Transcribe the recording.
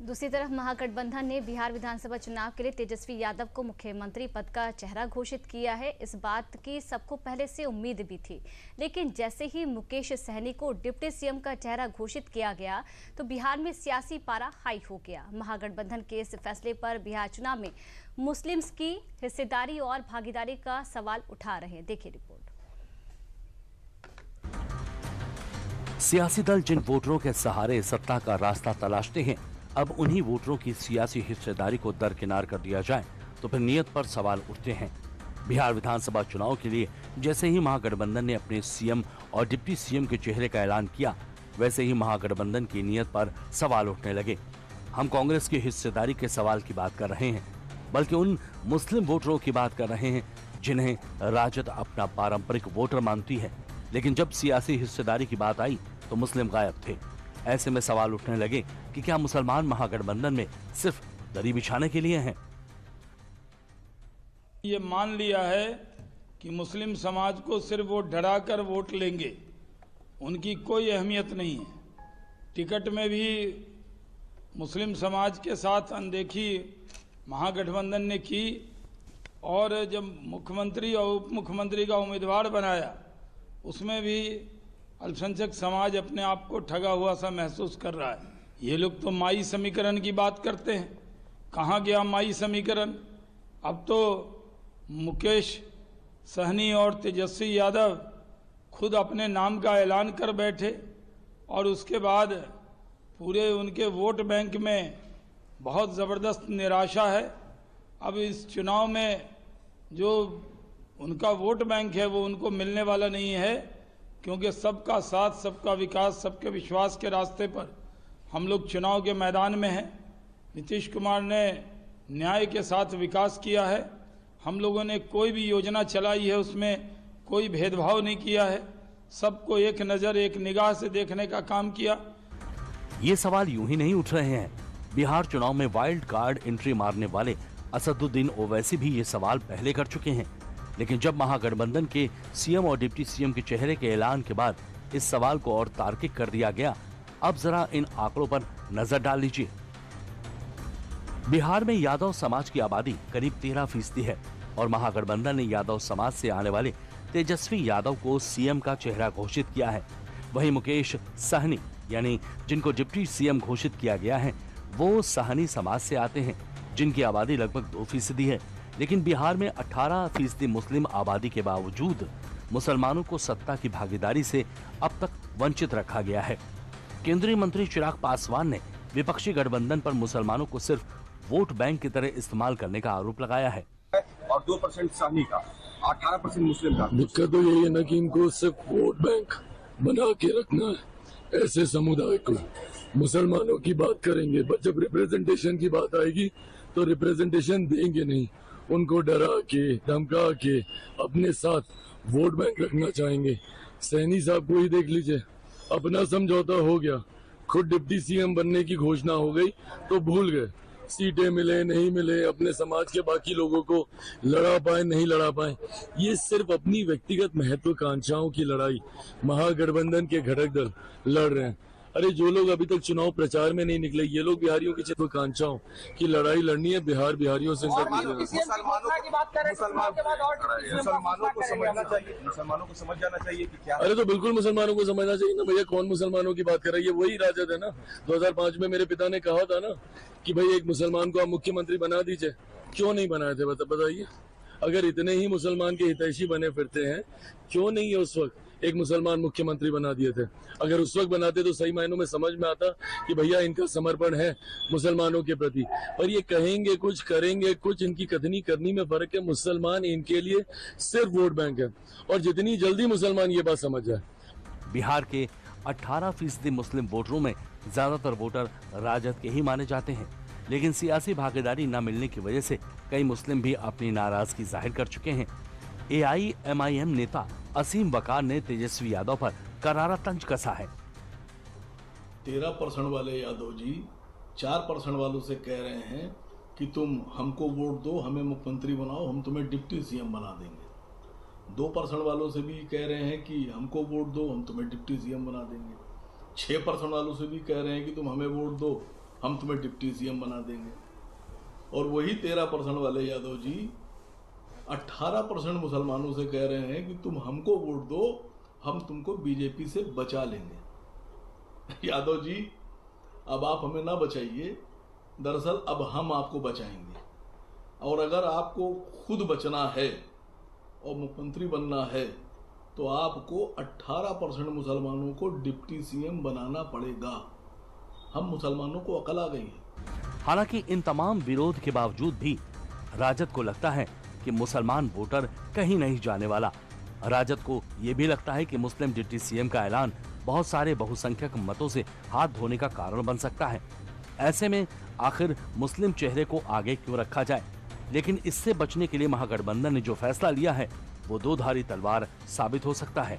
दूसरी तरफ महागठबंधन ने बिहार विधानसभा चुनाव के लिए तेजस्वी यादव को मुख्यमंत्री पद का चेहरा घोषित किया है। इस बात की सबको पहले से उम्मीद भी थी, लेकिन जैसे ही मुकेश सहनी को डिप्टी सीएम का चेहरा घोषित किया गया तो बिहार में सियासी पारा हाई हो गया। महागठबंधन के इस फैसले पर बिहार चुनाव में मुस्लिम्स की हिस्सेदारी और भागीदारी का सवाल उठा रहे हैं। देखिए रिपोर्ट। सियासी दल जिन वोटरों के सहारे सत्ता का रास्ता तलाशते हैं, अब उन्हीं वोटरों की सियासी हिस्सेदारी को दरकिनार कर दिया जाए तो फिर नियत पर सवाल उठते हैं। बिहार विधानसभा चुनाव के लिए जैसे ही महागठबंधन ने अपने सीएम और डिप्टी सीएम के चेहरे का ऐलान किया, वैसे ही महागठबंधन की नियत पर सवाल उठने लगे। हम कांग्रेस की हिस्सेदारी के सवाल की बात कर रहे हैं, बल्कि उन मुस्लिम वोटरों की बात कर रहे हैं जिन्हें राजद अपना पारंपरिक वोटर मानती है। लेकिन जब सियासी हिस्सेदारी की बात आई तो मुस्लिम गायब थे। ऐसे में सवाल उठने लगे कि क्या मुसलमान महागठबंधन में सिर्फ दरी बिछाने के लिए हैं? ये मान लिया है कि मुस्लिम समाज को सिर्फ वो डराकर वोट लेंगे, उनकी कोई अहमियत नहीं है। टिकट में भी मुस्लिम समाज के साथ अनदेखी महागठबंधन ने की और जब मुख्यमंत्री और उप मुख्यमंत्री का उम्मीदवार बनाया उसमें भी अल्पसंख्यक समाज अपने आप को ठगा हुआ सा महसूस कर रहा है। ये लोग तो माई समीकरण की बात करते हैं, कहाँ गया माई समीकरण? अब तो मुकेश सहनी और तेजस्वी यादव खुद अपने नाम का ऐलान कर बैठे और उसके बाद पूरे उनके वोट बैंक में बहुत ज़बरदस्त निराशा है। अब इस चुनाव में जो उनका वोट बैंक है वो उनको मिलने वाला नहीं है, क्योंकि सबका साथ, सबका विकास, सबके विश्वास के रास्ते पर हम लोग चुनाव के मैदान में हैं। नीतीश कुमार ने न्याय के साथ विकास किया है। हम लोगों ने कोई भी योजना चलाई है उसमें कोई भेदभाव नहीं किया है, सबको एक नज़र एक निगाह से देखने का काम किया। ये सवाल यूं ही नहीं उठ रहे हैं। बिहार चुनाव में वाइल्ड कार्ड एंट्री मारने वाले असदुद्दीन ओवैसी भी ये सवाल पहले कर चुके हैं। लेकिन जब महागठबंधन के सीएम और डिप्टी सीएम के चेहरे के ऐलान के बाद इस सवाल को और तार्किक कर दिया गया। अब जरा इन आंकड़ों पर नजर डाल लीजिए। बिहार में यादव समाज की आबादी करीब 13% है और महागठबंधन ने यादव समाज से आने वाले तेजस्वी यादव को सीएम का चेहरा घोषित किया है। वहीं मुकेश सहनी यानी जिनको डिप्टी सीएम घोषित किया गया है, वो सहनी समाज से आते हैं जिनकी आबादी लगभग 2% है। लेकिन बिहार में 18% मुस्लिम आबादी के बावजूद मुसलमानों को सत्ता की भागीदारी से अब तक वंचित रखा गया है। केंद्रीय मंत्री चिराग पासवान ने विपक्षी गठबंधन पर मुसलमानों को सिर्फ वोट बैंक की तरह इस्तेमाल करने का आरोप लगाया है और 2% सहनी का, 18% मुस्लिम का। दिक्कत तो यही है ना कि इनको सिर्फ वोट बैंक बना के रखना है। ऐसे समुदाय को मुसलमानों की बात करेंगे, पर जब रिप्रेजेंटेशन की बात आएगी तो रिप्रेजेंटेशन देंगे नहीं। उनको डरा के, धमका के अपने साथ वोट बैंक रखना चाहेंगे। सहनी साहब को ही देख लीजिए, अपना समझौता हो गया, खुद डिप्टी सीएम बनने की घोषणा हो गई तो भूल गए। सीटें मिले नहीं मिले, अपने समाज के बाकी लोगों को लड़ा पाए नहीं लड़ा पाए, ये सिर्फ अपनी व्यक्तिगत महत्वाकांक्षाओं की लड़ाई महागठबंधन के घटक दल लड़ रहे हैं। अरे जो लोग अभी तक चुनाव प्रचार में नहीं निकले, ये लोग बिहारियों की महत्वाकांक्षाओं की लड़ाई लड़नी है। बिहारियों से मुसलमानों को समझ जाना चाहिए कि क्या। अरे तो बिल्कुल मुसलमानों को समझना चाहिए ना भैया। कौन मुसलमानों की बात कर रही है? वही राजद है ना। 2005 में मेरे पिता ने कहा था ना कि भाई एक मुसलमान को आप मुख्यमंत्री बना दीजिए। क्यों नहीं बनाए थे बताइए? अगर इतने ही मुसलमान के हितैषी बने फिरते हैं, क्यों नहीं है उस वक्त एक मुसलमान मुख्यमंत्री बना दिए थे? अगर उस वक्त बनाते तो सही मायनों में समझ में आता कि भैया इनका समर्पण है मुसलमानों के प्रति। और ये कहेंगे कुछ, करेंगे कुछ, इनकी कथनी करनी में फर्क है। मुसलमान इनके लिए सिर्फ वोट बैंक है और जितनी जल्दी मुसलमान ये बात समझ जाए। बिहार के 18% मुस्लिम वोटरों में ज्यादातर वोटर राजद के ही माने जाते हैं। लेकिन सियासी भागीदारी न मिलने की वजह से कई मुस्लिम भी अपनी नाराजगी जाहिर कर चुके हैं। AIMIM नेता असीम वकार ने तेजस्वी यादव पर करारा तंज कसा है। 13% वाले यादव जी 4% वालों से कह रहे हैं कि तुम हमको वोट दो, हमें मुख्यमंत्री बनाओ, हम तुम्हें डिप्टी सीएम बना देंगे। 2% वालों से भी कह रहे हैं कि हमको वोट दो, हम तुम्हें डिप्टी सीएम बना देंगे। 6% वालों से भी कह रहे हैं कि तुम हमें वोट दो, हम तुम्हें डिप्टी सीएम बना देंगे। और वही 13% वाले यादव जी 18% मुसलमानों से कह रहे हैं कि तुम हमको वोट दो, हम तुमको बीजेपी से बचा लेंगे। यादव जी, अब आप हमें ना बचाइए, दरअसल अब हम आपको बचाएंगे। और अगर आपको खुद बचना है और मुख्यमंत्री बनना है तो आपको 18% मुसलमानों को डिप्टी सीएम बनाना पड़ेगा। हम मुसलमानों को अकल आ गई है। हालांकि इन तमाम विरोध के बावजूद भी राजद को लगता है कि मुसलमान वोटर कहीं नहीं जाने वाला। राजद को ये भी लगता है कि मुस्लिम डिप्टी सीएम का ऐलान बहुत सारे बहुसंख्यक मतों से हाथ धोने का कारण बन सकता है। ऐसे में आखिर मुस्लिम चेहरे को आगे क्यों रखा जाए? लेकिन इससे बचने के लिए महागठबंधन ने जो फैसला लिया है वो दो धारी तलवार साबित हो सकता है।